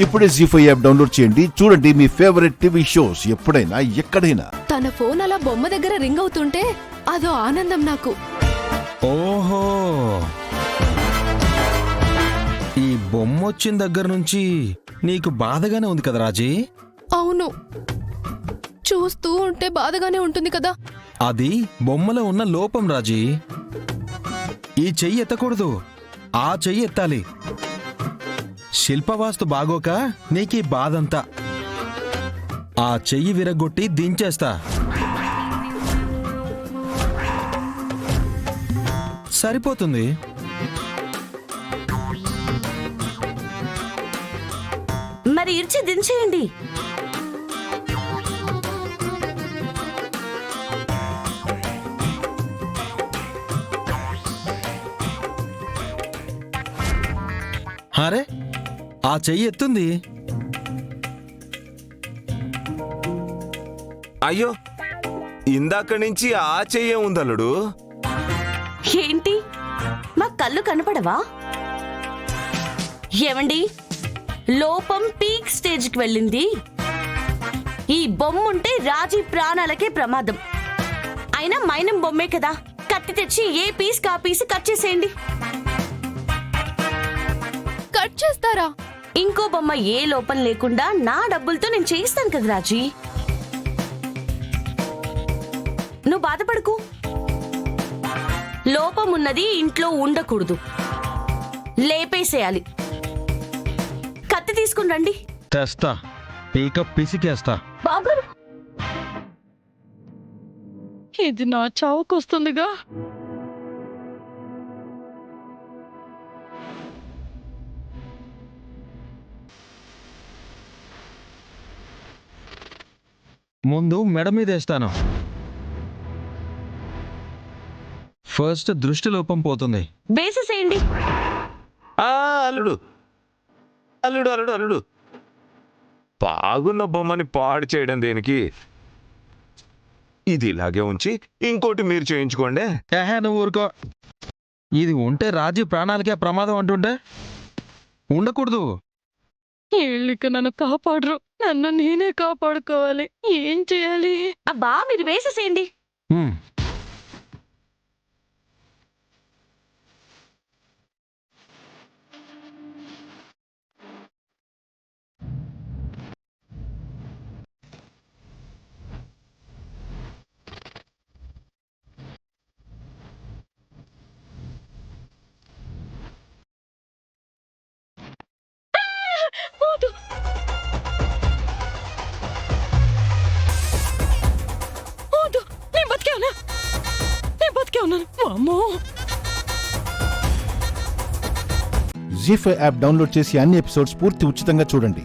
ఇప్పుడే జీ5 app download చేయండి. చూడండి మీ ఫేవరెట్ టీవీ షోస్ ఎప్పుడైనా ఎక్కడైనా. తన ఫోన్ అలా బొమ్మ దగ్గర రింగ్ అవుతుంటే అదో ఆనందం నాకు. ఓహో, ఈ బొమ్మ వచ్చిన దగ్గర నుంచి నీకు బాధగానే ఉంది కదా రాజీ? అవును, చూస్తూ ఉంటే బాధగానే ఉంటుంది కదా. అది బొమ్మలో ఉన్న లోపం రాజీ. ఈ చెయ్యి ఎత్తకూడదు, ఆ చెయ్యి ఎత్తాలి. శిల్పవాస్తు బాగోక నీకీ బాధంతా. ఆ చెయ్యి విరగొట్టి దించేస్తా. సరిపోతుంది. మరి ఇర్చి దించేయండి. అరే, ఆ చెయ్యి ఎత్తుంది. అయ్యో, ఇందాక నుంచి ఆ చెయ్యే ఉందల్లుడు. ఏంటి, మా కళ్ళు కనపడవా? ఏమండి, లోపం పీక్ స్టేజ్కి వెళ్ళింది. ఈ బొమ్మ ఉంటే రాజీ ప్రాణాలకే ప్రమాదం. అయినా మైనం బొమ్మే కదా, కత్తి తెచ్చి ఏ పీస్ కా పీస్ కట్ చేసేయండి. కట్ చేస్తారా? ఇంకో బొమ్మ ఏ లోపం లేకుండా నా డబ్బులతో నేను చేయిస్తాను కదా రాజీ. నువ్వు బాధపడకు. లోపం ఉన్నది ఇంట్లో ఉండకూడదు, లేపేసేయాలి. కత్తి తీసుకుని రండి. తెస్తా, పీక పిసికేస్తా. బాబు, ఇది నా చావుకొస్తుందిగా. ముందు మెడ మీద వేస్తాను. ఫస్ట్ దృష్టి లోపం పోతుంది. వేసేసేయండి. అల్లుడు అల్లుడు అల్లుడు అల్లుడు, బాగున్న బొమ్మని పాడు చేయడం దేనికి? ఇది ఇలాగే ఉంచి ఇంకోటి మీరు చేయించుకోండి. ఏహే, నువ్వు ఊరుకో. ఇది ఉంటే రాజీ ప్రాణాలకే ప్రమాదం అంటుంటే ఉండకూడదు. వీళ్ళిక నన్ను కాపాడరు, నన్ను నేనే కాపాడుకోవాలి. ఏం చేయాలి? అబ్బా, మీరు వేసేసేయండి. హ్మ్. జీ5 యాప్ డౌన్లోడ్ చేసి అన్ని ఎపిసోడ్స్ పూర్తి ఉచితంగా చూడండి.